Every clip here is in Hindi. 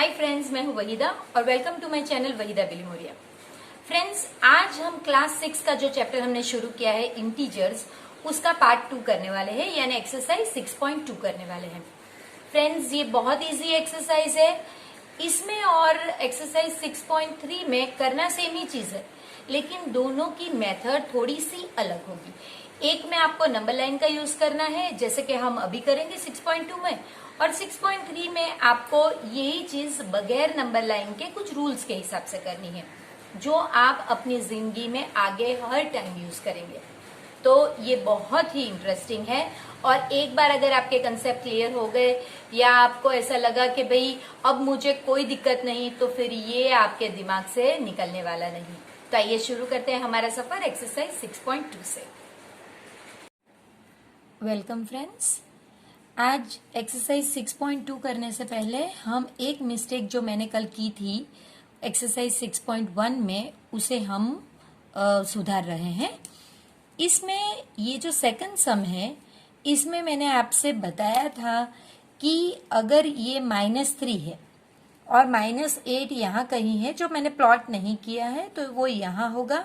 हाय फ्रेंड्स, मैं हूं वहीदा और welcome to my channel Waheeda Bilimoria. Friends, आज हम क्लास 6 का जो चैप्टर हमने शुरू किया है इंटीजर्स, उसका पार्ट 2 करने वाले हैं, यानी एक्सरसाइज 6.2 करने वाले हैं। फ्रेंड्स, ये बहुत इजी एक्सरसाइज है। इसमें और एक्सरसाइज 6.3 में करना सेम ही चीज है, लेकिन दोनों की मेथड थोड़ी सी अलग होगी। एक में आपको नंबर लाइन का यूज करना है, जैसे कि हम अभी करेंगे 6.2 में, और 6.3 में आपको यही चीज बगैर नंबर लाइन के कुछ रूल्स के हिसाब से करनी है, जो आप अपनी जिंदगी में आगे हर टाइम यूज करेंगे। तो ये बहुत ही इंटरेस्टिंग है, और एक बार अगर आपके कंसेप्ट क्लियर हो गए या आपको ऐसा लगा कि भाई अब मुझे कोई दिक्कत नहीं, तो फिर ये आपके दिमाग से निकलने वाला नहीं। तो आइए शुरू करते हैं हमारा सफर एक्सरसाइज 6.2 से। Welcome friends. आज एक्सरसाइज 6.2 करने से पहले हम एक मिस्टेक जो मैंने कल की थी एक्सरसाइज 6.1 में, उसे हम सुधार रहे हैं। इसमें ये जो सेकंड सम है, इसमें मैंने आपसे बताया था कि अगर ये -3 है और -8 यहाँ कहीं है, जो मैंने प्लॉट नहीं किया है, तो वो यहाँ होगा।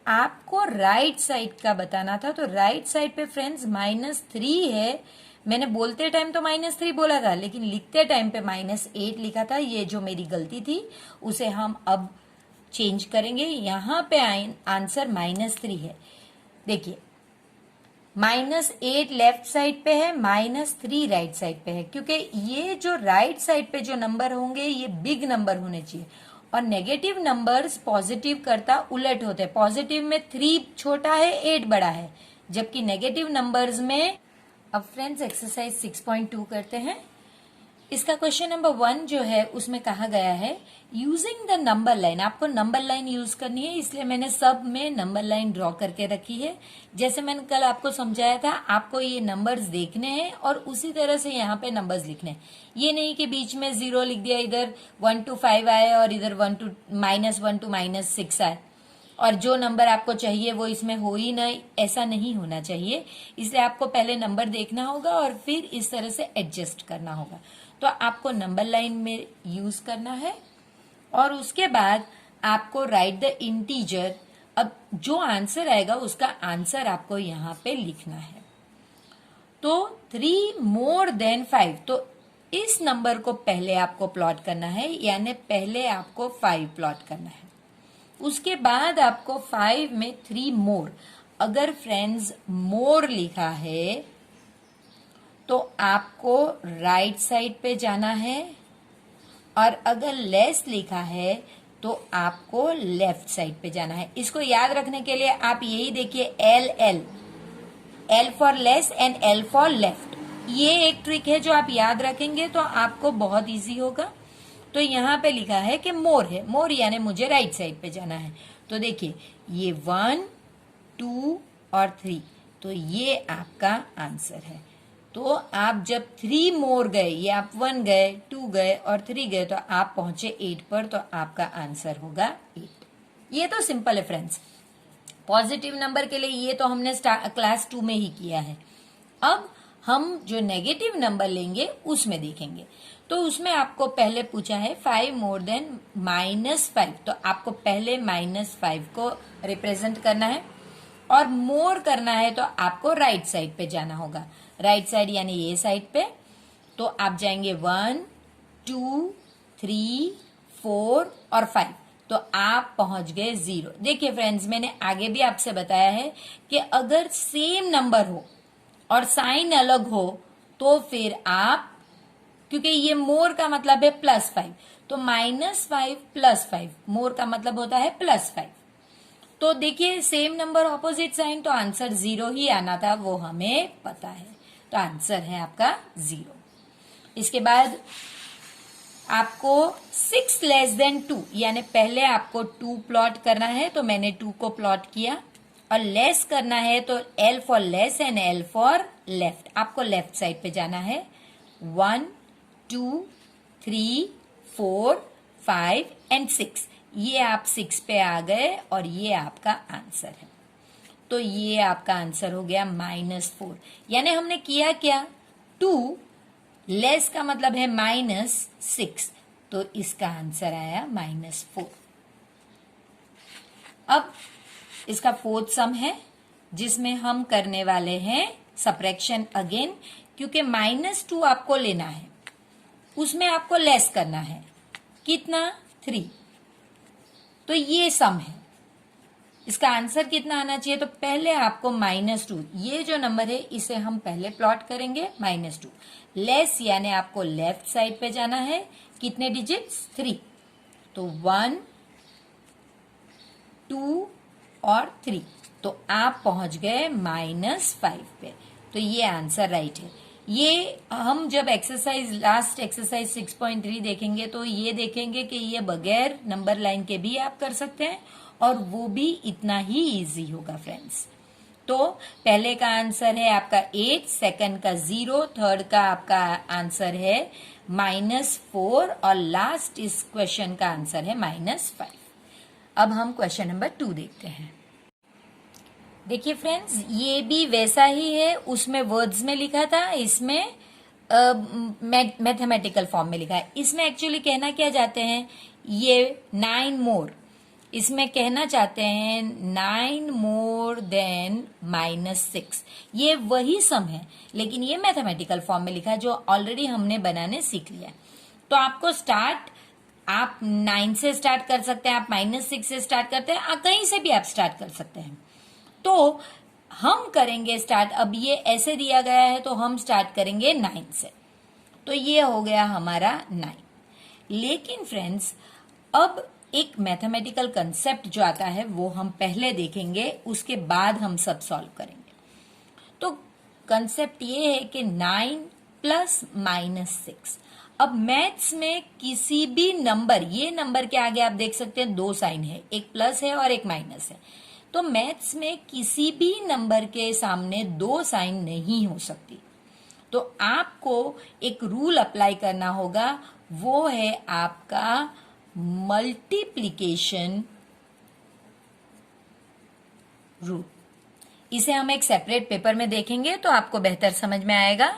आपको राइट साइड का बताना था, तो राइट साइड पे फ्रेंड्स -3 है। मैंने बोलते टाइम तो -3 बोला था, लेकिन लिखते टाइम पे -8 लिखा था। ये जो मेरी गलती थी उसे हम अब चेंज करेंगे। यहाँ पे आंसर -3 है। देखिए, -8 लेफ्ट साइड पे है, -3 राइट साइड पे है, क्योंकि ये जो राइट साइड पे जो नंबर होंगे ये बिग नंबर होने चाहिए, और नेगेटिव नंबर्स पॉजिटिव करता उलट होते हैं। पॉजिटिव में 3 छोटा है, 8 बड़ा है, जबकि नेगेटिव नंबर्स में। अब फ्रेंड्स एक्सरसाइज 6.2 करते हैं। इसका क्वेश्चन नंबर 1 जो है उसमें कहा गया है यूजिंग द नंबर लाइन। आपको नंबर लाइन यूज करनी है, इसलिए मैंने सब में नंबर लाइन ड्रॉ करके रखी है। जैसे मैंने कल आपको समझाया था, आपको ये नंबर्स देखने हैं और उसी तरह से यहाँ पे नंबर्स लिखने हैं। ये नहीं कि बीच में 0 लिख दिया, इधर 1 to 5 आए और इधर -1 to -6 आए, और जो नंबर आपको चाहिए वो इसमें हो ही नहीं। ऐसा नहीं होना चाहिए। इसलिए आपको पहले नंबर देखना होगा और फिर इस तरह से एडजस्ट करना होगा। तो आपको नंबर लाइन में यूज करना है, और उसके बाद आपको राइट द इंटीजर। अब जो आंसर आएगा उसका आंसर आपको यहाँ पे लिखना है। तो 3 more than 5, तो इस नंबर को पहले आपको प्लॉट करना है, यानी पहले आपको 5 प्लॉट करना है। उसके बाद आपको 5 में 3 मोर। अगर फ्रेंड्स मोर लिखा है तो आपको राइट साइड पे जाना है, और अगर लेस लिखा है तो आपको लेफ्ट साइड पे जाना है। इसको याद रखने के लिए आप यही देखिए, L for less and L for left. ये एक ट्रिक है जो आप याद रखेंगे तो आपको बहुत इजी होगा। तो यहाँ पे लिखा है कि मोर है, मोर यानी मुझे राइट साइड पे जाना है। तो देखिए, ये 1, 2 और 3, तो ये आपका आंसर है। तो आप जब 3 मोर गए, ये आप 1 गए, 2 गए और 3 गए, तो आप पहुंचे 8 पर, तो आपका आंसर होगा 8। ये तो सिंपल है फ्रेंड्स। पॉजिटिव नंबर के लिए ये तो हमने क्लास 2 में ही किया है। अब हम जो नेगेटिव नंबर लेंगे उसमें देखेंगे। तो उसमें आपको पहले पूछा है 5 more than -5, तो आपको पहले -5 को रिप्रेजेंट करना है, और मोर करना है तो आपको राइट साइड पे जाना होगा। राइट साइड यानी ये साइड पे। तो आप जाएंगे 1, 2, 3, 4 और 5, तो आप पहुंच गए 0। देखिए फ्रेंड्स, मैंने आगे भी आपसे बताया है कि अगर सेम नंबर हो और साइन अलग हो तो फिर आप, क्योंकि ये मोर का मतलब है +5, तो -5 + 5, मोर का मतलब होता है +5। तो देखिए, सेम नंबर ऑपोजिट साइन, तो आंसर 0 ही आना था, वो हमें पता है। तो आंसर है आपका 0। इसके बाद आपको 6 less than 2, यानी पहले आपको 2 प्लॉट करना है, तो मैंने 2 को प्लॉट किया। और लेस करना है तो L for less and L for left. आपको लेफ्ट साइड पे जाना है। 1, 2, 3, 4, 5 एंड 6। ये आप 6 पे आ गए और ये आपका आंसर है। तो ये आपका आंसर हो गया -4। यानी हमने किया क्या, 2 लेस का मतलब है -6, तो इसका आंसर आया -4। अब इसका फोर्थ सम है जिसमें हम करने वाले हैं सब्ट्रैक्शन अगेन, क्योंकि -2 आपको लेना है, उसमें आपको लेस करना है कितना 3। तो ये सम है, इसका आंसर कितना आना चाहिए, तो पहले आपको -2, ये जो नंबर है इसे हम पहले प्लॉट करेंगे -2 लेस, यानी आपको लेफ्ट साइड पे जाना है, कितने डिजिट्स 3, तो 1 2 और 3, तो आप पहुंच गए -5 पे। तो ये आंसर राइट है। ये हम जब लास्ट एक्सरसाइज 6.3 देखेंगे तो ये देखेंगे कि ये बगैर नंबर लाइन के भी आप कर सकते हैं और वो भी इतना ही इजी होगा फ्रेंड्स। तो पहले का आंसर है आपका 8, सेकंड का 0, थर्ड का आपका आंसर है -4 और लास्ट इस क्वेश्चन का आंसर है -5। अब हम क्वेश्चन नंबर 2 देखते हैं। देखिए फ्रेंड्स, ये भी वैसा ही है, उसमें वर्ड्स में लिखा था, इसमें मैथमेटिकल फॉर्म में लिखा है। इसमें एक्चुअली कहना क्या चाहते हैं, ये 9 मोर, इसमें कहना चाहते हैं 9 मोर देन -6। ये वही सम है, लेकिन ये मैथमेटिकल फॉर्म में लिखा है जो ऑलरेडी हमने बनाने सीख लिया है। तो आपको स्टार्ट, आप 9 से स्टार्ट कर सकते हैं, आप -6 से स्टार्ट करते हैं, कहीं से भी आप स्टार्ट कर सकते हैं। तो हम करेंगे स्टार्ट, अब ये ऐसे दिया गया है तो हम स्टार्ट करेंगे 9 से, तो ये हो गया हमारा 9। लेकिन फ्रेंड्स, अब एक मैथमेटिकल कंसेप्ट जो आता है वो हम पहले देखेंगे, उसके बाद हम सब सॉल्व करेंगे। तो कंसेप्ट ये है कि 9 प्लस -6। अब मैथ्स में किसी भी नंबर, ये नंबर के आगे आप देख सकते हैं 2 साइन है, एक प्लस है और एक माइनस है। तो मैथ्स में किसी भी नंबर के सामने 2 साइन नहीं हो सकती। तो आपको एक रूल अप्लाई करना होगा, वो है आपका मल्टीप्लिकेशन रूल। इसे हम एक सेपरेट पेपर में देखेंगे तो आपको बेहतर समझ में आएगा।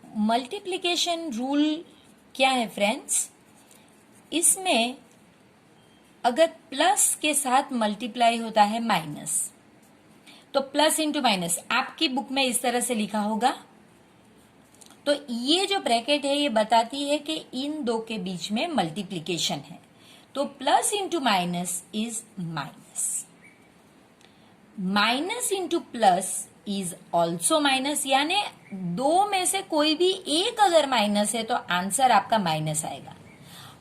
मल्टीप्लिकेशन रूल क्या है फ्रेंड्स, इसमें अगर प्लस के साथ मल्टीप्लाई होता है माइनस, तो प्लस इंटू माइनस आपकी बुक में इस तरह से लिखा होगा। तो ये जो ब्रैकेट है ये बताती है कि इन दो के बीच में मल्टीप्लिकेशन है। तो plus into minus is minus, minus into plus is also minus, यानी दो में से कोई भी एक अगर माइनस है तो आंसर आपका माइनस आएगा।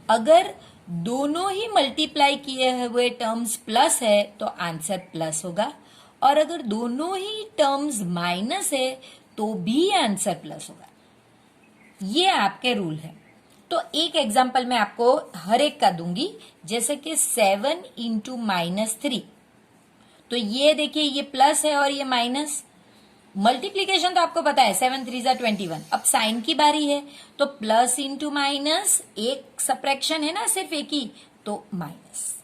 अगर दोनों ही मल्टीप्लाई किए हुए टर्म्स प्लस है तो आंसर प्लस होगा, और अगर दोनों ही टर्म्स माइनस है तो भी आंसर प्लस होगा। ये आपके रूल है। तो एक एग्जांपल मैं आपको हर एक का दूंगी, जैसे कि 7 इंटू -3। तो ये देखिए, ये प्लस है और ये माइनस। मल्टीप्लीकेशन तो आपको पता है, 7 3 जा 21। अब साइन की बारी है, तो प्लस इंटू माइनस, एक सब्ट्रैक्शन है ना, सिर्फ एक ही, तो माइनस।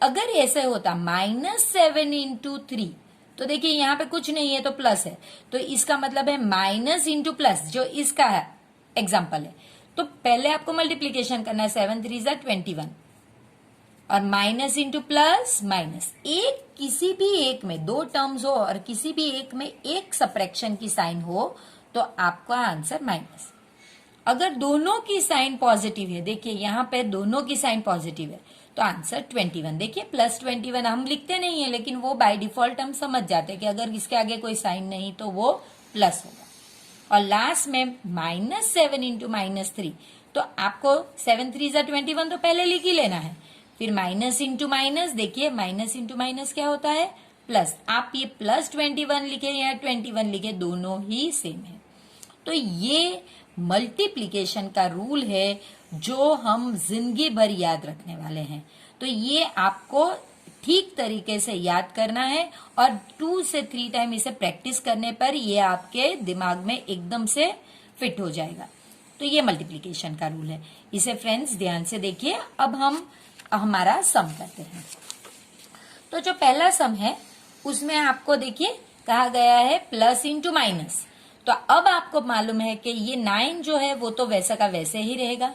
अगर ऐसे होता -7 इंटू 3, तो देखिए यहां पे कुछ नहीं है तो प्लस है, तो इसका मतलब है माइनस इंटू प्लस, जो इसका है एग्जाम्पल है। तो पहले आपको मल्टीप्लीकेशन करना है, 7 3 जा 21 और माइनस इंटू प्लस माइनस। एक किसी भी एक में दो टर्म्स हो और किसी भी एक में एक सब्ट्रैक्शन की साइन हो तो आपका आंसर माइनस। अगर दोनों की साइन पॉजिटिव है, देखिए यहां पे दोनों की साइन पॉजिटिव है, तो आंसर 21। देखिए प्लस 21 हम लिखते नहीं है, लेकिन वो बाय डिफॉल्ट हम समझ जाते हैं कि अगर इसके आगे कोई साइन नहीं तो वो प्लस होगा। और लास्ट में -7 इंटू -3, तो आपको 7 3 जा 21 तो पहले लिख ही लेना है, फिर माइनस इंटू माइनस, देखिए माइनस इंटू माइनस क्या होता है, प्लस। आप ये प्लस 21 लिखे या 21 लिखे, दोनों ही सेम है। तो ये मल्टीप्लिकेशन का रूल है जो हम जिंदगी भर याद रखने वाले हैं। तो ये आपको ठीक तरीके से याद करना है और 2 से 3 टाइम इसे प्रैक्टिस करने पर ये आपके दिमाग में एकदम से फिट हो जाएगा। तो ये मल्टीप्लिकेशन का रूल है, इसे फ्रेंड्स ध्यान से देखिए। अब हम हमारा सम करते हैं। तो जो पहला सम है उसमें आपको देखिए कहा गया है प्लस इंटू माइनस, तो अब आपको मालूम है कि ये 9 जो है वो तो वैसा का वैसे ही रहेगा,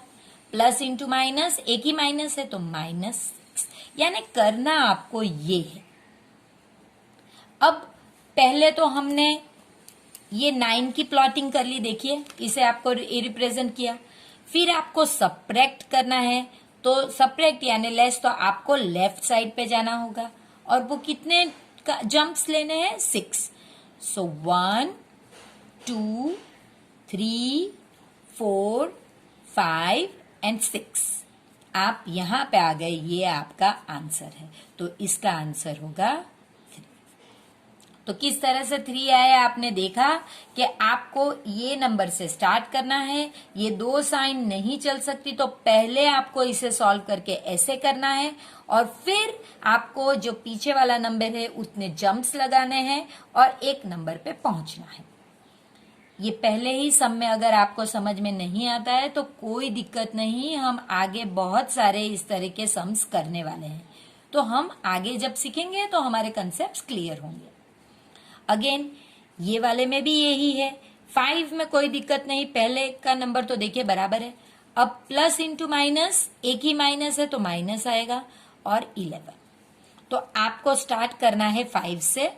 प्लस इंटू माइनस, एक ही माइनस है तो -6, यानी करना आपको ये है। अब पहले तो हमने ये 9 की प्लॉटिंग कर ली, देखिए इसे आपको रिप्रेजेंट किया। फिर आपको सब्ट्रैक्ट करना है, तो सब्ट्रैक्ट यानी लेस, तो आपको लेफ्ट साइड पे जाना होगा और वो कितने जंप्स लेने हैं, 6। सो 1 2 3 4 5 एंड 6, आप यहां पे आ गए, ये आपका आंसर है। तो इसका आंसर होगा 3। तो किस तरह से 3 आया आपने देखा कि आपको ये नंबर से स्टार्ट करना है, ये 2 साइन नहीं चल सकती, तो पहले आपको इसे सॉल्व करके ऐसे करना है और फिर आपको जो पीछे वाला नंबर है उतने जंप्स लगाने हैं और एक नंबर पे पहुंचना है। ये पहले ही सम में अगर आपको समझ में नहीं आता है तो कोई दिक्कत नहीं, हम आगे बहुत सारे इस तरह के सम्स करने वाले हैं, तो हम आगे जब सीखेंगे तो हमारे कंसेप्ट क्लियर होंगे। अगेन ये वाले में भी यही है, 5 में कोई दिक्कत नहीं, पहले का नंबर तो देखिए बराबर है। अब प्लस इंटू माइनस, एक ही माइनस है तो माइनस आएगा, और 11। तो आपको स्टार्ट करना है 5 से,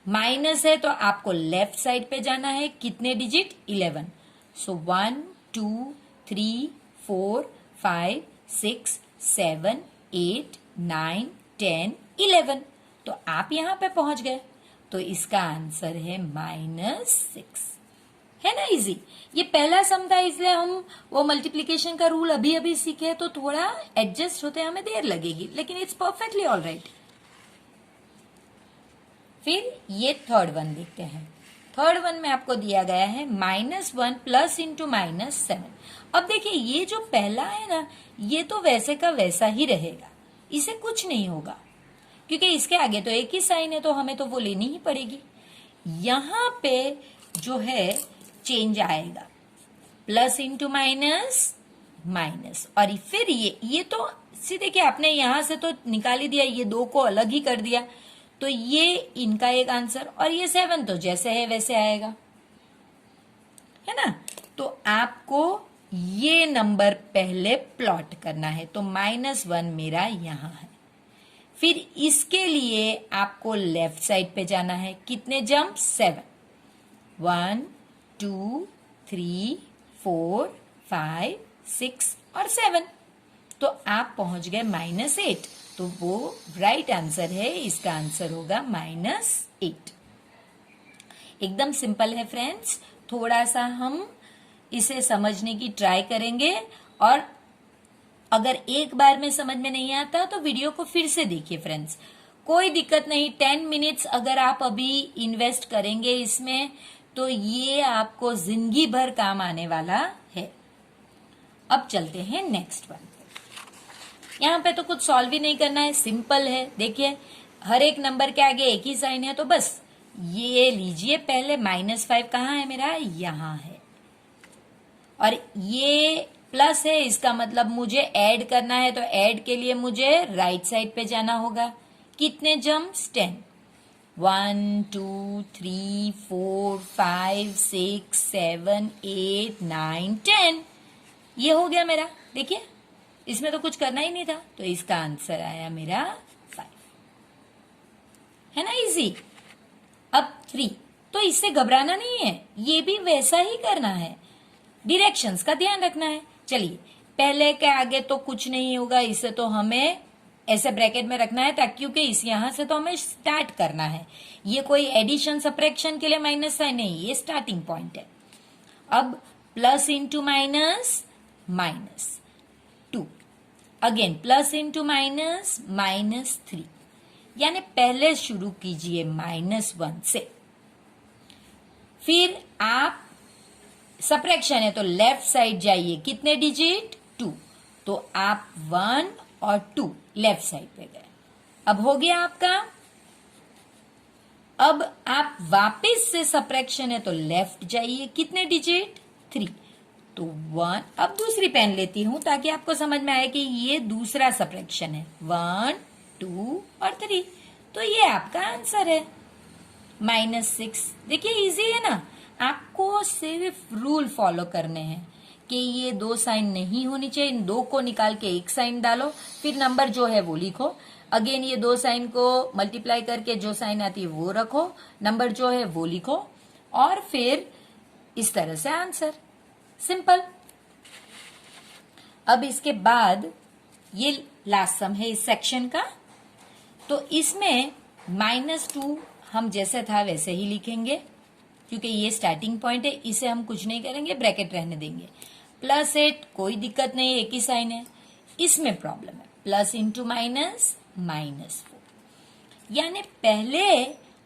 माइनस है तो आपको लेफ्ट साइड पे जाना है, कितने डिजिट, 11। सो 1 2 3 4 5 6 7 8 9 10 11, तो आप यहां पे पहुंच गए। तो इसका आंसर है -6, है ना इजी। ये पहला सम था इसलिए हम वो मल्टीप्लीकेशन का रूल अभी अभी सीखे, तो थोड़ा एडजस्ट होते हमें देर लगेगी, लेकिन इट्स परफेक्टली ऑल राइट। फिर ये थर्ड वन देखते हैं। थर्ड वन में आपको दिया गया है -1 प्लस इंटू -7। अब देखिए ये जो पहला है ना, ये तो वैसे का वैसा ही रहेगा, इसे कुछ नहीं होगा, क्योंकि इसके आगे तो एक ही साइन है तो हमें तो वो लेनी ही पड़ेगी। यहां पे जो है चेंज आएगा, प्लस इंटू माइनस माइनस, और फिर ये तो सीधे क्या आपने यहां से तो निकाल ही दिया, ये 2 को अलग ही कर दिया, तो ये इनका एक आंसर, और ये 7 तो जैसे है वैसे आएगा, है ना। तो आपको ये नंबर पहले प्लॉट करना है, तो -1 मेरा यहां है। फिर इसके लिए आपको लेफ्ट साइड पे जाना है, कितने जंप, 7, 1 2 3 4 5 6 और 7, तो आप पहुंच गए -8, तो वो राइट आंसर है, इसका आंसर होगा -8। एकदम सिंपल है फ्रेंड्स, थोड़ा सा हम इसे समझने की ट्राई करेंगे, और अगर एक बार में समझ में नहीं आता तो वीडियो को फिर से देखिए फ्रेंड्स, कोई दिक्कत नहीं। 10 मिनट्स अगर आप अभी इन्वेस्ट करेंगे इसमें तो ये आपको जिंदगी भर काम आने वाला है। अब चलते हैं नेक्स्ट वन। यहाँ पे तो कुछ सॉल्व ही नहीं करना है, सिंपल है। देखिए हर एक नंबर के आगे एक ही साइन है, तो बस ये लीजिए पहले, -5 कहाँ है मेरा, यहाँ है, और ये प्लस है, इसका मतलब मुझे ऐड करना है, तो ऐड के लिए मुझे राइट साइड पे जाना होगा। कितने जंप्स, 10, 1 2 3 4 5 6 7 8 9 10, ये हो गया मेरा। देखिए इसमें तो कुछ करना ही नहीं था, तो इसका आंसर आया मेरा 5, है ना इजी। अब 3, तो इससे घबराना नहीं है, ये भी वैसा ही करना है, डायरेक्शंस का ध्यान रखना है। चलिए पहले के आगे तो कुछ नहीं होगा, इसे तो हमें ऐसे ब्रैकेट में रखना है, ताकि क्योंकि इस यहां से तो हमें स्टार्ट करना है, ये कोई एडिशन सब्ट्रैक्शन के लिए माइनस साइन नहीं, ये स्टार्टिंग पॉइंट है। अब plus into minus -2, again plus into minus -3, यानी पहले शुरू कीजिए -1 से, फिर आप सब्ट्रैक्शन है तो लेफ्ट साइड जाइए, कितने डिजिट, 2, तो आप 1 और 2 लेफ्ट साइड पे गए। अब हो गया आपका। अब आप वापस से सब्ट्रैक्शन है तो लेफ्ट जाइए, कितने डिजिट, 3, तो 1। अब दूसरी पेन लेती हूं ताकि आपको समझ में आए कि ये दूसरा सब्ट्रैक्शन है, 1 2 और 3, तो ये आपका आंसर है। -6। देखिए इजी है ना, आपको सिर्फ रूल फॉलो करने हैं कि ये 2 साइन नहीं होनी चाहिए, इन 2 को निकाल के 1 साइन डालो, फिर नंबर जो है वो लिखो। अगेन ये 2 साइन को मल्टीप्लाई करके जो साइन आती है वो रखो, नंबर जो है वो लिखो, और फिर इस तरह से आंसर। सिंपल। अब इसके बाद ये लास्ट सम है इस सेक्शन का, तो इसमें -2 हम जैसे था वैसे ही लिखेंगे, क्योंकि ये स्टार्टिंग पॉइंट है, इसे हम कुछ नहीं करेंगे, ब्रैकेट रहने देंगे। +8 कोई दिक्कत नहीं, एक ही साइन है। इसमें प्रॉब्लम है, प्लस इंटू माइनस -4, यानी पहले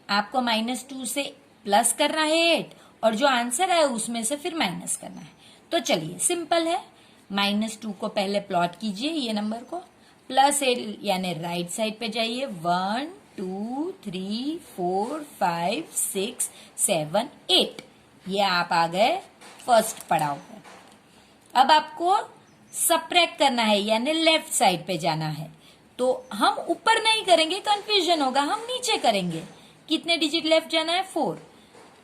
आपको -2 से प्लस करना है 8, और जो आंसर है उसमें से फिर माइनस करना है। तो चलिए सिंपल है, -2 को पहले प्लॉट कीजिए, ये नंबर को, +8 यानी राइट साइड पे जाइए, 1 2 3 4 5 6 7 8, ये आप आ गए फर्स्ट पड़ाव पे। अब आपको सब्ट्रैक्ट करना है, यानी लेफ्ट साइड पे जाना है। तो हम ऊपर नहीं करेंगे, कंफ्यूजन होगा, हम नीचे करेंगे। कितने डिजिट लेफ्ट जाना है? 4।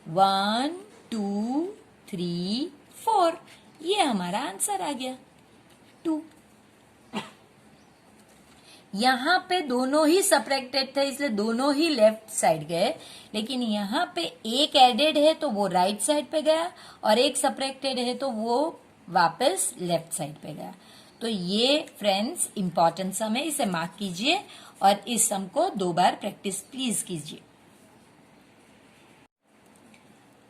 1 2 3 4, ये हमारा आंसर आ गया 2। यहां पे दोनों ही सब्ट्रैक्टेड थे, इसलिए दोनों ही लेफ्ट साइड गए, लेकिन यहां पे एक एडेड है तो वो राइट साइड पे गया, और एक सब्ट्रैक्टेड है तो वो वापस लेफ्ट साइड पे गया। तो ये फ्रेंड्स इंपॉर्टेंट सम है, इसे मार्क कीजिए, और इस सम को 2 बार प्रैक्टिस प्लीज कीजिए।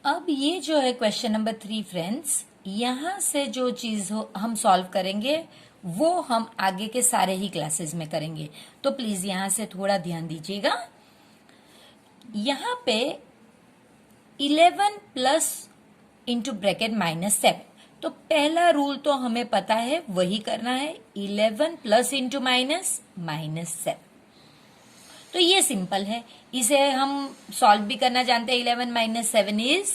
अब ये जो है क्वेश्चन नंबर 3 फ्रेंड्स, यहां से जो चीज हम सॉल्व करेंगे वो हम आगे के सारे ही क्लासेस में करेंगे, तो प्लीज यहां से थोड़ा ध्यान दीजिएगा। यहां पे 11 प्लस इंटू ब्रैकेट -7, तो पहला रूल तो हमें पता है, वही करना है, 11 प्लस इंटू -7। तो ये सिंपल है, इसे हम सॉल्व भी करना जानते हैं। 11 - 7 इज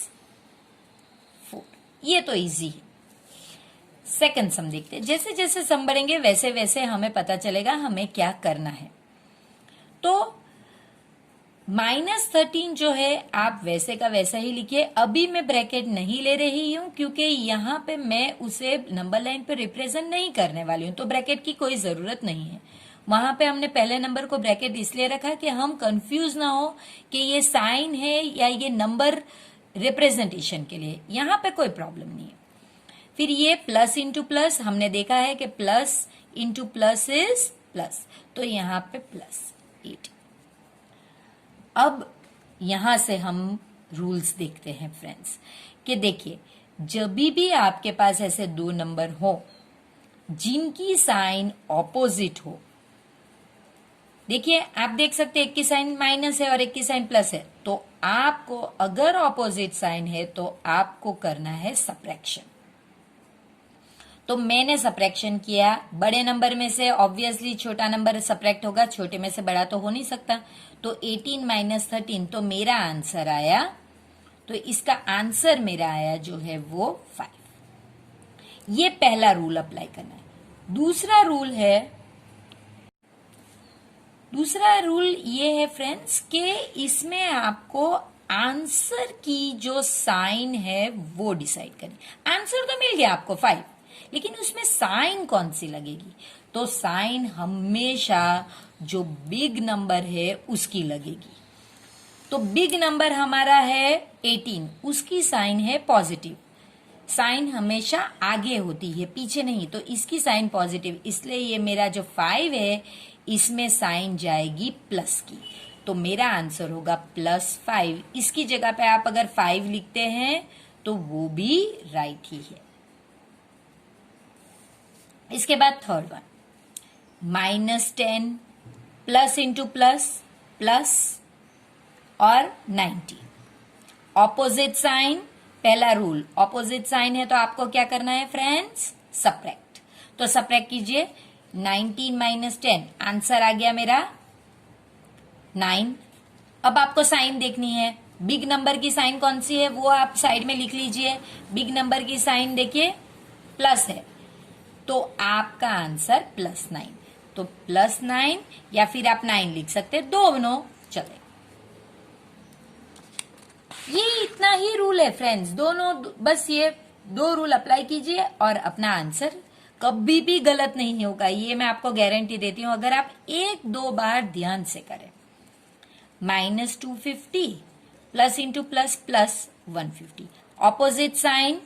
4, ये तो इजी है। सेकंड सम देखते हैं, जैसे जैसे सम बढ़ेंगे वैसे वैसे हमें पता चलेगा हमें क्या करना है। तो -13 जो है आप वैसे का वैसा ही लिखिए। अभी मैं ब्रैकेट नहीं ले रही हूं, क्योंकि यहां पे मैं उसे नंबर लाइन पे रिप्रेजेंट नहीं करने वाली हूं, तो ब्रैकेट की कोई जरूरत नहीं है। वहां पे हमने पहले नंबर को ब्रैकेट इसलिए रखा कि हम कंफ्यूज ना हो कि ये साइन है या ये नंबर रिप्रेजेंटेशन के लिए, यहां पे कोई प्रॉब्लम नहीं है। फिर ये प्लस इंटू प्लस, हमने देखा है कि plus into plus is plus, तो यहां पे +8। अब यहां से हम रूल्स देखते हैं फ्रेंड्स, कि देखिए जब भी आपके पास ऐसे 2 नंबर हो जिनकी साइन ऑपोजिट हो, देखिए आप देख सकते हैं एक की साइन माइनस है और एक की साइन प्लस है, तो आपको अगर ऑपोजिट साइन है तो आपको करना है सब्ट्रैक्शन। तो मैंने सब्ट्रैक्शन किया, बड़े नंबर में से ऑब्वियसली छोटा नंबर सब्ट्रैक्ट होगा, छोटे में से बड़ा तो हो नहीं सकता, तो 18 - 13, तो मेरा आंसर आया, तो इसका आंसर मेरा आया जो है वो 5। ये पहला रूल अप्लाई करना है। दूसरा रूल ये है फ्रेंड्स कि इसमें आपको आंसर की जो साइन है वो डिसाइड करनी। आंसर तो मिल गया आपको 5, लेकिन उसमें साइन कौन सी लगेगी? तो साइन हमेशा जो बिग नंबर है उसकी लगेगी। तो बिग नंबर हमारा है 18, उसकी साइन है पॉजिटिव। साइन हमेशा आगे होती है, पीछे नहीं, तो इसकी साइन पॉजिटिव, इसलिए ये मेरा जो 5 है इसमें साइन जाएगी प्लस की, तो मेरा आंसर होगा +5। इसकी जगह पे आप अगर 5 लिखते हैं तो वो भी राइट ही है। इसके बाद third one, -10 plus into plus plus और 90, ऑपोजिट साइन। पहला रूल, ऑपोजिट साइन है तो आपको क्या करना है फ्रेंड्स? सब्ट्रैक्ट। तो सब्ट्रैक्ट कीजिए, 19 - 10, आंसर आ गया मेरा 9। अब आपको साइन देखनी है, बिग नंबर की साइन कौन सी है वो आप साइड में लिख लीजिए। बिग नंबर की साइन देखिए प्लस है, तो आपका आंसर +9, तो +9 या फिर आप 9 लिख सकते, दोनों चले। ये इतना ही रूल है फ्रेंड्स, दोनों बस ये 2 रूल अप्लाई कीजिए और अपना आंसर कभी भी गलत नहीं होगा, ये मैं आपको गारंटी देती हूं अगर आप 1-2 बार ध्यान से करें। -250 plus into plus plus 150, opposite sign,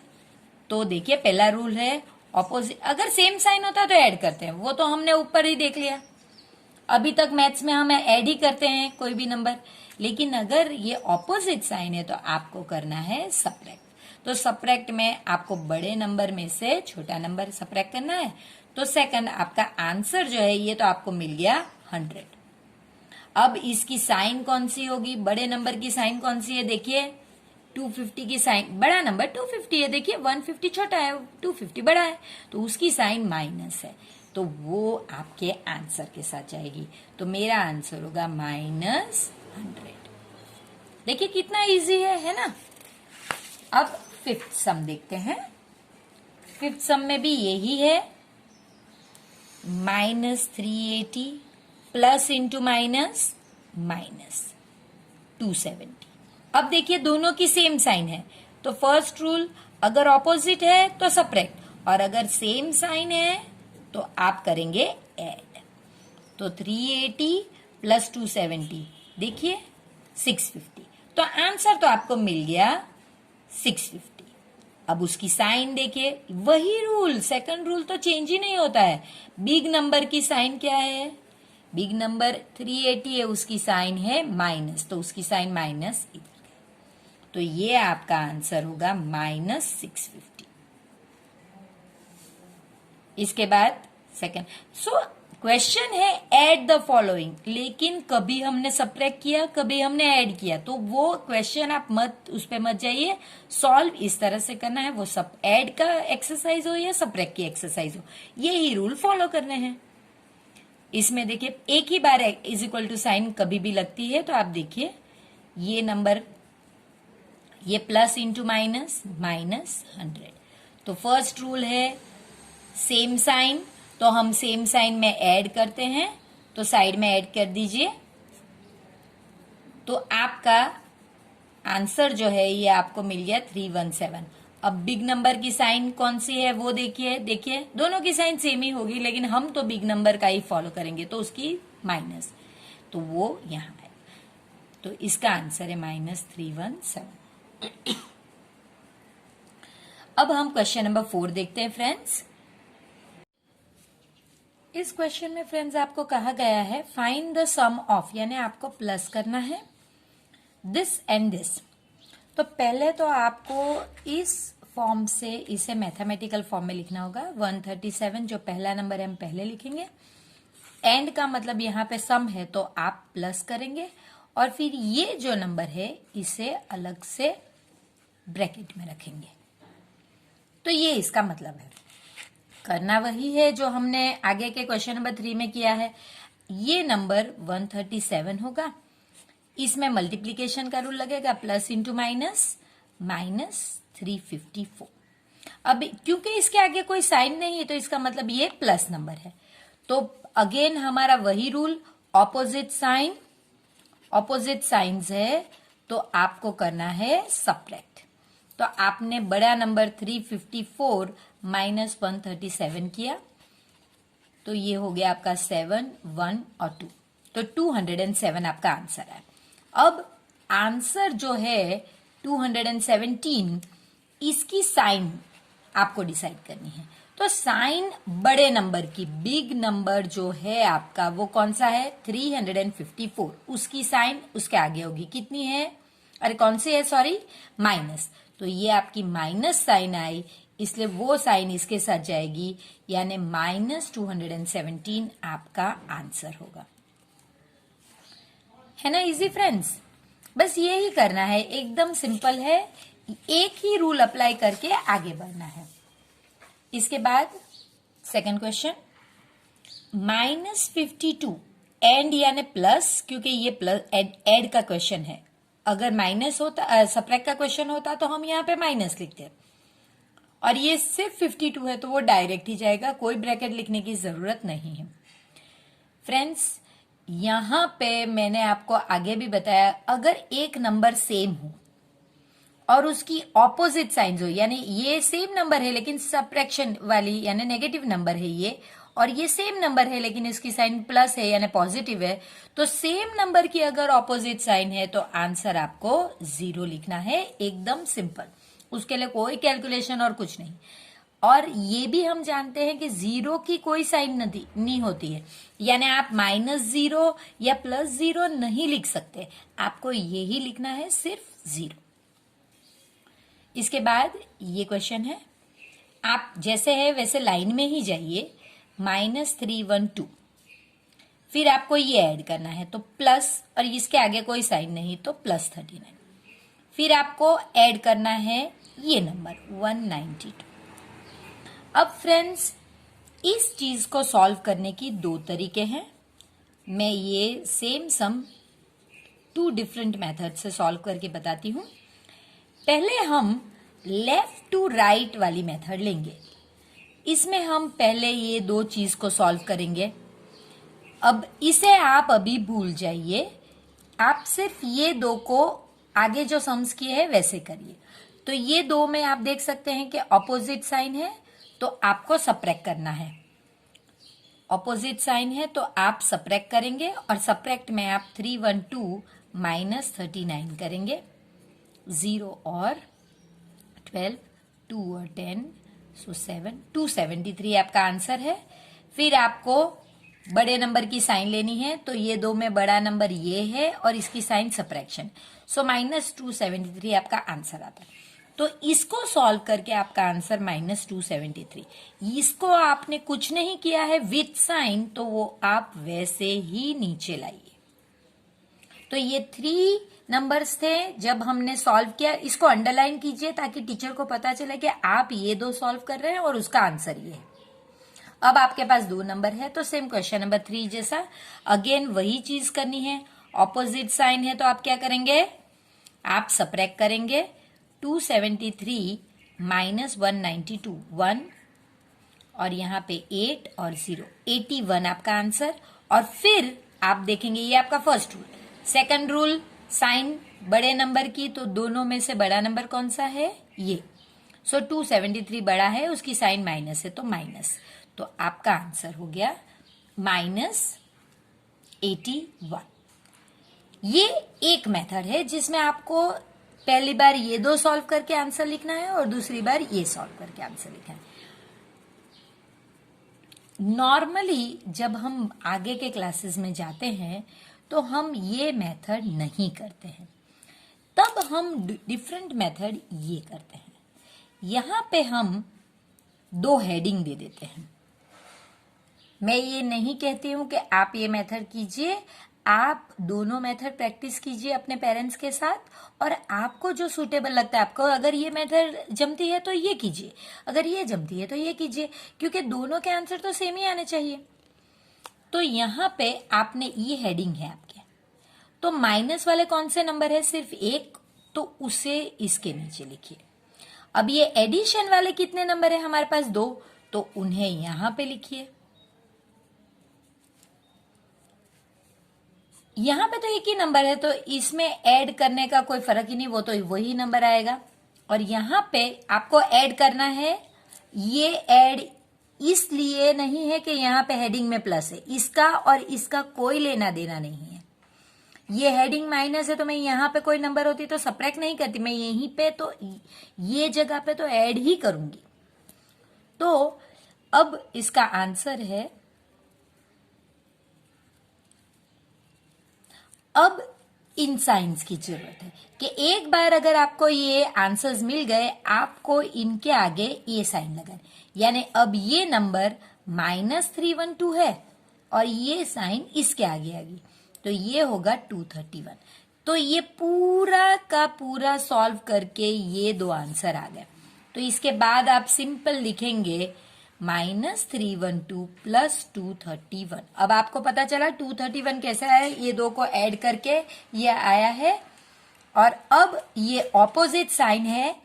तो देखिए पहला रूल है ऑपोजिट, अगर सेम साइन होता तो ऐड करते हैं, वो तो हमने ऊपर ही देख लिया, अभी तक मैथ्स में हम ऐड ही करते हैं कोई भी नंबर, लेकिन अगर ये ऑपोजिट साइन है तो आपको करना है सब्ट्रैक्ट। तो सब्ट्रैक्ट में आपको बड़े नंबर में से छोटा नंबर सब्ट्रैक्ट करना है। तो सेकंड आपका आंसर जो है ये तो आपको मिल गया 100। अब इसकी साइन कौन सी होगी, बड़े नंबर की साइन कौन सी है, देखिए 250 की साइन, बड़ा नंबर 250 है, देखिए 150 छोटा है, 250 बड़ा है, तो उसकी साइन माइनस है, तो वो आपके आंसर के साथ जाएगी। तो मेरा आंसर होगा -100। देखिए कितना इजी है ना। अब फिफ्थ सम देखते हैं। फिफ्थ सम में भी यही है, -380 प्लस इंटू माइनस -270। अब देखिए दोनों की सेम साइन है, तो फर्स्ट रूल अगर ऑपोजिट है तो सब्ट्रैक्ट, और अगर सेम साइन है तो आप करेंगे ऐड। तो 380 प्लस 270 देखिए 650, तो आंसर तो आपको मिल गया 650। अब उसकी साइन देखिए, वही रूल, सेकंड रूल तो चेंज ही नहीं होता है। बिग नंबर की साइन क्या है, बिग नंबर 380 है, उसकी साइन है माइनस, तो उसकी साइन माइनस इधर है, तो ये आपका आंसर होगा -650। इसके बाद सेकंड, सो क्वेश्चन है ऐड द फॉलोइंग, लेकिन कभी हमने सब्ट्रैक्ट किया कभी हमने ऐड किया, तो वो क्वेश्चन आप मत उस पे मत जाइए, सॉल्व इस तरह से करना है, वो सब ऐड का एक्सरसाइज हो या सब्ट्रैक्ट की एक्सरसाइज हो, यही रूल फॉलो करने हैं। इसमें देखिए एक ही बार इज इक्वल टू साइन कभी भी लगती है, तो आप देखिए ये नंबर, ये प्लस इंटू माइनस -100, तो फर्स्ट रूल है सेम साइन, तो हम सेम साइन में ऐड करते हैं, तो साइड में ऐड कर दीजिए, तो आपका आंसर जो है ये आपको मिल गया 317। अब बिग नंबर की साइन कौन सी है वो देखिए, देखिए दोनों की साइन सेम ही होगी, लेकिन हम तो बिग नंबर का ही फॉलो करेंगे, तो उसकी माइनस, तो वो यहां है, तो इसका आंसर है -317। अब हम क्वेश्चन नंबर 4 देखते हैं फ्रेंड्स। इस क्वेश्चन में फ्रेंड्स आपको कहा गया है फाइंड द सम ऑफ, यानी आपको प्लस करना है दिस एंड दिस। तो पहले तो आपको इस फॉर्म से इसे मैथमेटिकल फॉर्म में लिखना होगा। 137 जो पहला नंबर है हम पहले लिखेंगे, एंड का मतलब यहाँ पे सम है तो आप प्लस करेंगे, और फिर ये जो नंबर है इसे अलग से ब्रैकेट में रखेंगे। तो ये इसका मतलब है, करना वही है जो हमने आगे के क्वेश्चन नंबर 3 में किया है। ये नंबर 137 होगा, इसमें मल्टीप्लीकेशन का रूल लगेगा, प्लस इंटू माइनस -354। अब क्योंकि इसके आगे कोई साइन नहीं है तो इसका मतलब ये प्लस नंबर है, तो अगेन हमारा वही rule, opposite sign, opposite signs है तो आपको करना है सब्ट्रैक्ट। तो आपने बड़ा नंबर 354 -137 किया, तो ये हो गया आपका 7, 1 और 2, तो 207 आपका आंसर है। अब आंसर जो है 217, इसकी साइन आपको डिसाइड करनी है। तो साइन बड़े नंबर की, बिग नंबर जो है आपका वो कौन सा है, 354, उसकी साइन उसके आगे होगी, कितनी है, अरे कौन सी है, सॉरी माइनस, तो ये आपकी माइनस साइन आई, इसलिए वो साइन इसके साथ जाएगी, यानी -217 आपका आंसर होगा। है ना इजी फ्रेंड्स, बस ये ही करना है, एकदम सिंपल है, एक ही रूल अप्लाई करके आगे बढ़ना है। इसके बाद सेकंड क्वेश्चन, -52 एंड यानी प्लस, क्योंकि ये प्लस एड का क्वेश्चन है, अगर माइनस होता, सब्ट्रैक्ट का क्वेश्चन होता तो हम यहाँ पे माइनस लिखते, और ये सिर्फ 52 है तो वो डायरेक्ट ही जाएगा, कोई ब्रैकेट लिखने की जरूरत नहीं है। फ्रेंड्स यहां पे मैंने आपको आगे भी बताया, अगर एक नंबर सेम हो और उसकी ऑपोजिट साइंस हो, यानी ये सेम नंबर है लेकिन सब्ट्रैक्शन वाली यानी नेगेटिव नंबर है ये, और ये सेम नंबर है लेकिन इसकी साइन प्लस है यानी पॉजिटिव है, तो सेम नंबर की अगर ऑपोजिट साइन है तो आंसर आपको 0 लिखना है, एकदम सिंपल। उसके लिए कोई कैलकुलेशन और कुछ नहीं। और ये भी हम जानते हैं कि 0 की कोई साइन नहीं होती है, यानी आप -0 या +0 नहीं लिख सकते, आपको यही लिखना है, सिर्फ 0। इसके बाद ये क्वेश्चन है, आप जैसे है वैसे लाइन में ही जाइए, -312, फिर आपको ये ऐड करना है तो प्लस, और इसके आगे कोई साइन नहीं तो +39, फिर आपको ऐड करना है ये नंबर 192। अब फ्रेंड्स, इस चीज को सॉल्व करने की 2 तरीके हैं। मैं ये सेम सम 2 डिफरेंट मेथड से सॉल्व करके बताती हूं। पहले हम लेफ्ट टू राइट वाली मेथड लेंगे। इसमें हम पहले ये 2 चीज को सॉल्व करेंगे। अब इसे आप अभी भूल जाइए, आप सिर्फ ये 2 को आगे जो सम्स किए हैं वैसे करिए। तो ये 2 में आप देख सकते हैं कि ऑपोजिट साइन है तो आपको सब्ट्रैक्ट करना है, ऑपोजिट साइन है तो आप सब्ट्रैक्ट करेंगे, और सब्ट्रैक्ट में आप 312 -39 करेंगे। 0 और 12, 2 और 10, सो 7, 273 आपका आंसर है। फिर आपको बड़े नंबर की साइन लेनी है, तो ये 2 में बड़ा नंबर ये है और इसकी साइन सब्ट्रैक्शन, सो -273 आपका आंसर आता है। तो इसको सॉल्व करके आपका आंसर -273। इसको आपने कुछ नहीं किया है विथ साइन, तो वो आप वैसे ही नीचे लाइए। तो ये 3 नंबर्स थे जब हमने सॉल्व किया। इसको अंडरलाइन कीजिए ताकि टीचर को पता चले कि आप ये 2 सॉल्व कर रहे हैं और उसका आंसर ये है। अब आपके पास 2 नंबर है, तो सेम क्वेश्चन नंबर 3 जैसा अगेन वही चीज करनी है। ऑपोजिट साइन है तो आप क्या करेंगे, आप सब्ट्रैक्ट करेंगे। 273 -192, 1, और यहाँ पे 8 और 0, 81 आपका आंसर। और फिर आप देखेंगे ये आपका first rule. Second rule, sign बड़े नंबर की, तो दोनों में से बड़ा नंबर कौन सा है, ये। सो 273 बड़ा है, उसकी साइन माइनस है तो माइनस, तो आपका आंसर हो गया -81। ये एक मेथड है जिसमें आपको पहली बार ये 2 सॉल्व करके आंसर लिखना है और दूसरी बार ये सॉल्व करके आंसर लिखना है। नॉर्मली जब हम आगे के क्लासेस में जाते हैं तो हम ये मेथड नहीं करते हैं, तब हम डिफरेंट मेथड ये करते हैं। यहां पे हम 2 हेडिंग दे देते हैं। मैं ये नहीं कहती हूं कि आप ये मेथड कीजिए, आप दोनों मेथड प्रैक्टिस कीजिए अपने पेरेंट्स के साथ, और आपको जो सूटेबल लगता है, आपको अगर ये मेथड जमती है तो ये कीजिए, अगर ये जमती है तो ये कीजिए, क्योंकि दोनों के आंसर तो सेम ही आने चाहिए। तो यहाँ पे आपने ये हेडिंग है आपके, तो माइनस वाले कौन से नंबर है, सिर्फ 1, तो उसे इसके नीचे लिखिए। अब ये एडिशन वाले कितने नंबर है हमारे पास, 2, तो उन्हें यहां पे लिखिए। यहां पे तो एक ही नंबर है तो इसमें ऐड करने का कोई फर्क ही नहीं, वो तो वही नंबर आएगा। और यहां पे आपको ऐड करना है, ये ऐड इसलिए नहीं है कि यहां पे हेडिंग में प्लस है, इसका और इसका कोई लेना देना नहीं है। ये हेडिंग माइनस है तो मैं यहां पे कोई नंबर होती तो सब्ट्रैक्ट नहीं करती, मैं यहीं पे तो ये जगह पे तो ऐड ही करूंगी। तो अब इसका आंसर है, अब इन साइंस की जरूरत है कि एक बार अगर आपको ये आंसर्स मिल गए, आपको इनके आगे ये साइन लगाए, यानी अब ये नंबर -312 है और ये साइन इसके आगे आ गई, तो ये होगा 231। तो ये पूरा का पूरा सॉल्व करके ये 2 आंसर आ गए। तो इसके बाद आप सिंपल लिखेंगे -312 + 231। अब आपको पता चला 231 कैसे आया, ये 2 को ऐड करके ये आया है। और अब ये ऑपोजिट साइन है,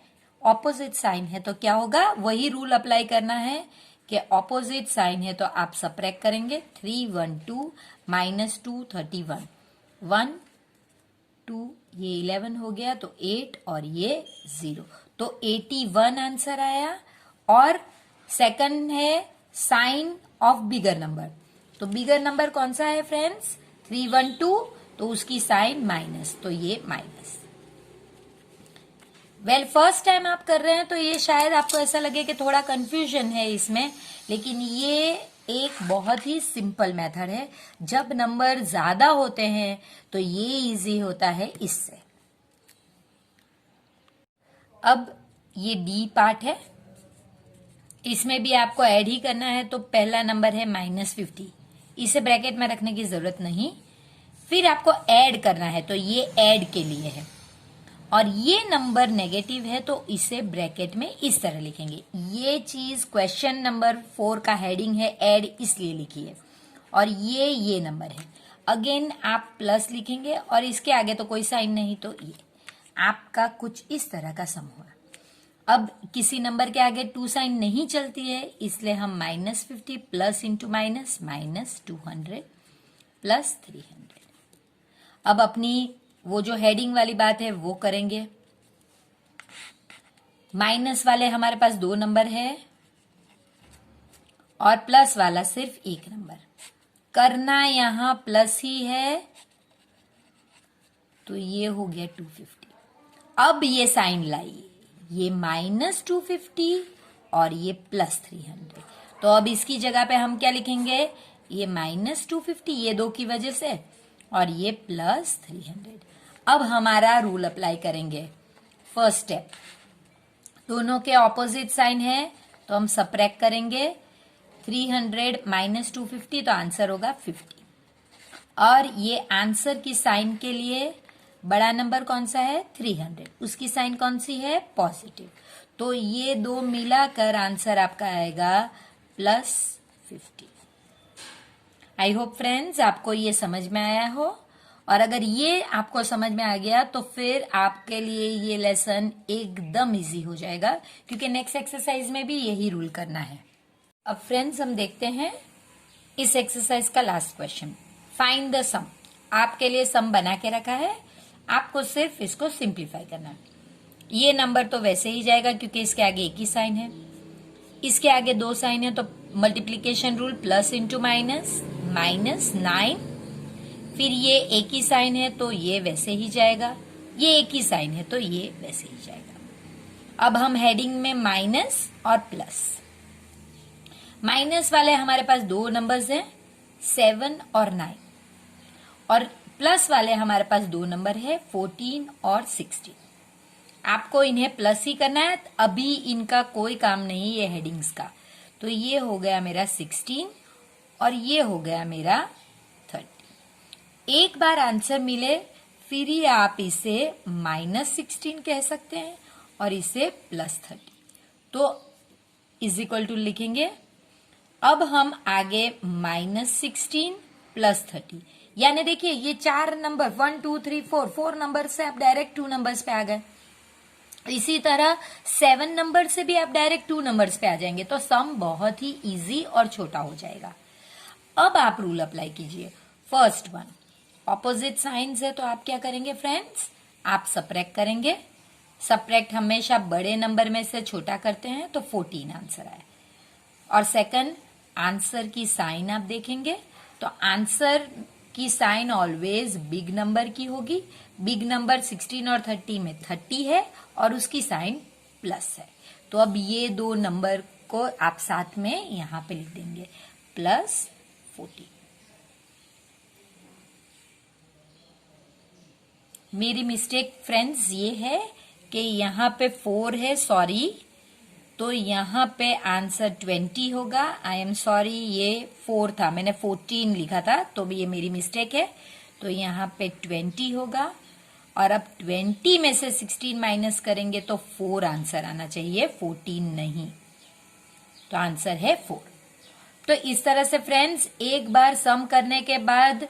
ऑपोजिट साइन है तो क्या होगा, वही रूल अप्लाई करना है कि ऑपोजिट साइन है तो आप सब्ट्रैक्ट करेंगे। 312 - 231, 1, 2, ये 11 हो गया तो 8 और ये 0, तो 81 आंसर आया। और सेकंड है साइन ऑफ बिगर नंबर, तो बिगर नंबर कौन सा है फ्रेंड्स, 312, तो उसकी साइन माइनस, तो ये माइनस। वेल फर्स्ट टाइम आप कर रहे हैं तो ये शायद आपको ऐसा लगे कि थोड़ा कंफ्यूजन है इसमें, लेकिन ये एक बहुत ही सिंपल मेथड है। जब नंबर ज्यादा होते हैं तो ये इजी होता है इससे। अब ये डी पार्ट है, इसमें भी आपको ऐड ही करना है, तो पहला नंबर है -50, इसे ब्रैकेट में रखने की जरूरत नहीं। फिर आपको ऐड करना है, तो ये ऐड के लिए है, और ये नंबर नेगेटिव है तो इसे ब्रैकेट में इस तरह लिखेंगे। ये चीज क्वेश्चन नंबर 4 का हेडिंग है, ऐड इसलिए लिखी है, और ये नंबर है। अगेन आप प्लस लिखेंगे और इसके आगे तो कोई साइन नहीं, तो ये आपका कुछ इस तरह का सम होगा। अब किसी नंबर के आगे 2 साइन नहीं चलती है, इसलिए हम -50 प्लस इंटू माइनस -200 प्लस 300। अब अपनी वो जो हेडिंग वाली बात है वो करेंगे। माइनस वाले हमारे पास 2 नंबर है और प्लस वाला सिर्फ 1 नंबर। करना यहां प्लस ही है, तो ये हो गया 250। अब ये साइन लाइए, ये -250 और ये +300, तो अब इसकी जगह पे हम क्या लिखेंगे, ये -250 ये 2 की वजह से, और ये +300। अब हमारा रूल अप्लाई करेंगे। फर्स्ट स्टेप, दोनों के ऑपोजिट साइन है तो हम सब्ट्रैक्ट करेंगे। 300 -250 तो आंसर होगा 50, और ये आंसर की साइन के लिए बड़ा नंबर कौन सा है, 300, उसकी साइन कौन सी है, पॉजिटिव, तो ये 2 मिलाकर आंसर आपका आएगा +50। आई होप फ्रेंड्स आपको ये समझ में आया हो, और अगर ये आपको समझ में आ गया तो फिर आपके लिए ये लेसन एकदम इजी हो जाएगा, क्योंकि नेक्स्ट एक्सरसाइज में भी यही रूल करना है। अब फ्रेंड्स हम देखते हैं इस एक्सरसाइज का लास्ट क्वेश्चन, फाइंड द सम। आपके लिए सम बना के रखा है, आपको सिर्फ इसको सिंप्लीफाई करना है। ये नंबर तो वैसे ही जाएगा क्योंकि इसके आगे एक ही साइन है, इसके आगे 2 साइन है, तो multiplication rule plus into minus -9, फिर ये एक ही साइन है तो ये वैसे ही जाएगा, ये एक ही साइन है तो ये वैसे ही जाएगा। अब हम हेडिंग में माइनस और प्लस, माइनस वाले हमारे पास 2 नंबर्स हैं 7 और 9, और प्लस वाले हमारे पास 2 नंबर है 14 और 16। आपको इन्हें प्लस ही करना है, अभी इनका कोई काम नहीं है हेडिंग्स का, तो ये हो गया मेरा 16 और ये हो गया मेरा 30। एक बार आंसर मिले फिर ही आप इसे -16 कह सकते हैं और इसे +30, तो इज इक्वल टू लिखेंगे। अब हम आगे -16 +30, यानी देखिए ये 4 नंबर 1 2 3 4 नंबर से आप डायरेक्ट 2 नंबर्स पे आ गए। इसी तरह 7 नंबर से भी आप डायरेक्ट 2 नंबर्स पे आ जाएंगे, तो सम बहुत ही इजी और छोटा हो जाएगा। अब आप रूल अप्लाई कीजिए। फर्स्ट वन, ऑपोजिट साइंस है तो आप क्या करेंगे फ्रेंड्स, आप सब्ट्रैक्ट करेंगे। सब्ट्रैक्ट हमेशा बड़े नंबर में से छोटा करते हैं, तो 14 आंसर आए। और सेकंड, आंसर की साइन आप देखेंगे तो आंसर की साइन ऑलवेज बिग नंबर की होगी। बिग नंबर 16 और 30 में 30 है और उसकी साइन प्लस है, तो अब ये 2 नंबर को आप साथ में यहां पे लिख देंगे +40। मेरी मिस्टेक फ्रेंड्स ये है कि यहां पे 4 है, सॉरी, तो यहां पे आंसर 20 होगा। आई एम सॉरी, ये 4 था, मैंने 14 लिखा था, तो ये मेरी मिस्टेक है, तो यहां पे 20 होगा। और अब 20 में से 16 माइनस करेंगे तो 4 आंसर आना चाहिए, 14 नहीं, तो आंसर है 4। तो इस तरह से फ्रेंड्स एक बार सम करने के बाद,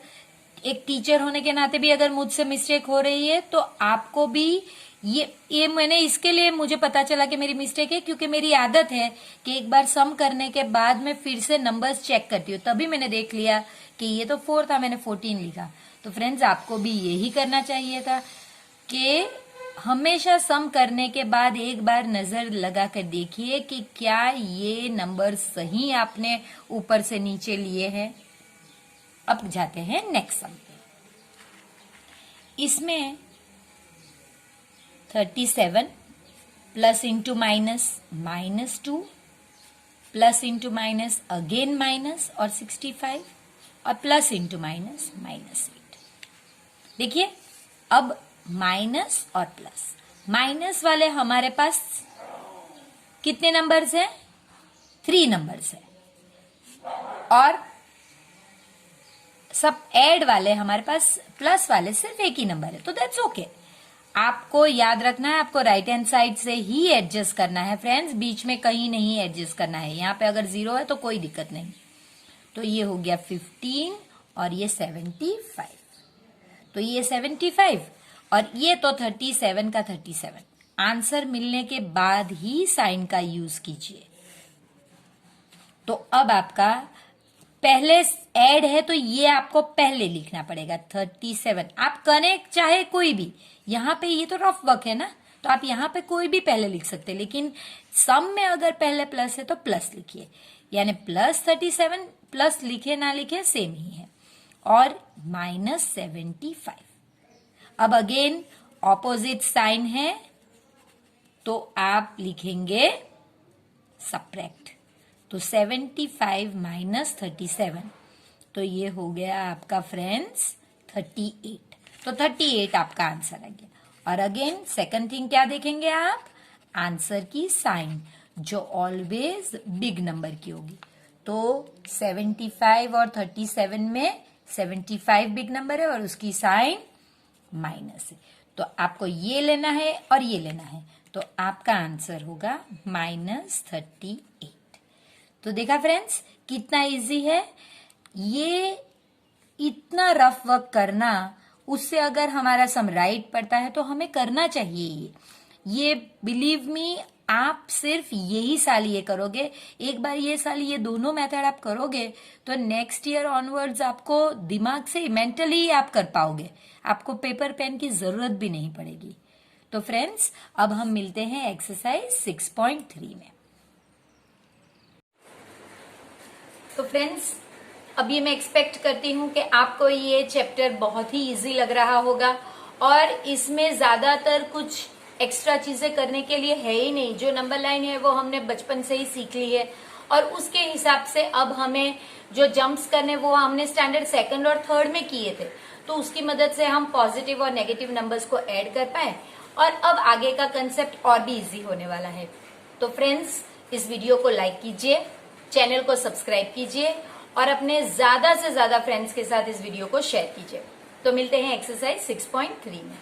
एक टीचर होने के नाते भी अगर मुझसे मिस्टेक हो रही है तो आपको भी ये मैंने इसके लिए मुझे पता चला कि मेरी मिस्टेक है, क्योंकि मेरी आदत है कि एक बार सम करने के बाद मैं फिर से नंबर्स चेक करती हूँ। तभी मैंने देख लिया कि ये तो 4 था, मैंने 14 लिखा, तो फ्रेंड्स आपको भी यही करना चाहिए था कि हमेशा सम करने के बाद एक बार नजर लगा कर देखिए कि क्या ये नंबर सही आपने ऊपर से नीचे लिए हैं। अब जाते हैं नेक्स्ट सम पे। इसमें 37 plus into minus -2 plus into minus again minus और 65 और प्लस इंटू माइनस -8। देखिए अब माइनस और प्लस, माइनस वाले हमारे पास कितने नंबर्स हैं? 3 नंबर्स हैं और सब ऐड वाले हमारे पास प्लस वाले सिर्फ एक ही नंबर है, तो दैट्स ओके। आपको याद रखना है, आपको राइट हैंड साइड से ही एडजस्ट करना है फ्रेंड्स, बीच में कहीं नहीं एडजस्ट करना है। यहाँ पे अगर 0 है तो कोई दिक्कत नहीं। तो ये हो गया 15 और ये 75, तो ये 75 और ये तो 37 का 37। आंसर मिलने के बाद ही साइन का यूज कीजिए। तो अब आपका पहले ऐड है तो ये आपको पहले लिखना पड़ेगा 37। आप करें चाहे कोई भी, यहाँ पे ये तो रफ वर्क है ना, तो आप यहाँ पे कोई भी पहले लिख सकते हैं, लेकिन सम में अगर पहले प्लस है तो प्लस लिखिए, यानी प्लस 37 प्लस लिखे ना लिखे सेम ही है और -75। अब अगेन ऑपोजिट साइन है तो आप लिखेंगे सब्ट्रैक्ट, तो 75 माइनस 37, तो ये हो गया आपका फ्रेंड्स 38। तो 38 आपका आंसर आ गया। और अगेन सेकंड थिंग क्या देखेंगे आप? आंसर की साइन, जो ऑलवेज बिग नंबर की होगी। तो 75 और 37 में 75 बिग नंबर है और उसकी साइन माइनस है, तो आपको ये लेना है और ये लेना है, तो आपका आंसर होगा -38। तो देखा फ्रेंड्स कितना इजी है। ये इतना रफ वर्क करना, उससे अगर हमारा सम राइट पड़ता है तो हमें करना चाहिए। ये बिलीव मी, आप सिर्फ यही साल ये करोगे, एक बार ये साल ये दोनों मेथड आप करोगे तो नेक्स्ट ईयर ऑनवर्ड्स आपको दिमाग से मेंटली आप कर पाओगे, आपको पेपर पेन की जरूरत भी नहीं पड़ेगी। तो फ्रेंड्स अब हम मिलते हैं एक्सरसाइज 6.3 में। तो फ्रेंड्स अब ये मैं एक्सपेक्ट करती हूँ कि आपको ये चैप्टर बहुत ही इजी लग रहा होगा और इसमें ज्यादातर कुछ एक्स्ट्रा चीजें करने के लिए है ही नहीं। जो नंबर लाइन है वो हमने बचपन से ही सीख ली है और उसके हिसाब से अब हमें जो जंप्स करने वो हमने स्टैंडर्ड 2nd और 3rd में किए थे, तो उसकी मदद से हम पॉजिटिव और नेगेटिव नंबर्स को ऐड कर पाए और अब आगे का कंसेप्ट और भी इजी होने वाला है। तो फ्रेंड्स इस वीडियो को लाइक कीजिए, चैनल को सब्सक्राइब कीजिए और अपने ज्यादा से ज्यादा फ्रेंड्स के साथ इस वीडियो को शेयर कीजिए। तो मिलते हैं एक्सरसाइज 6.3 में।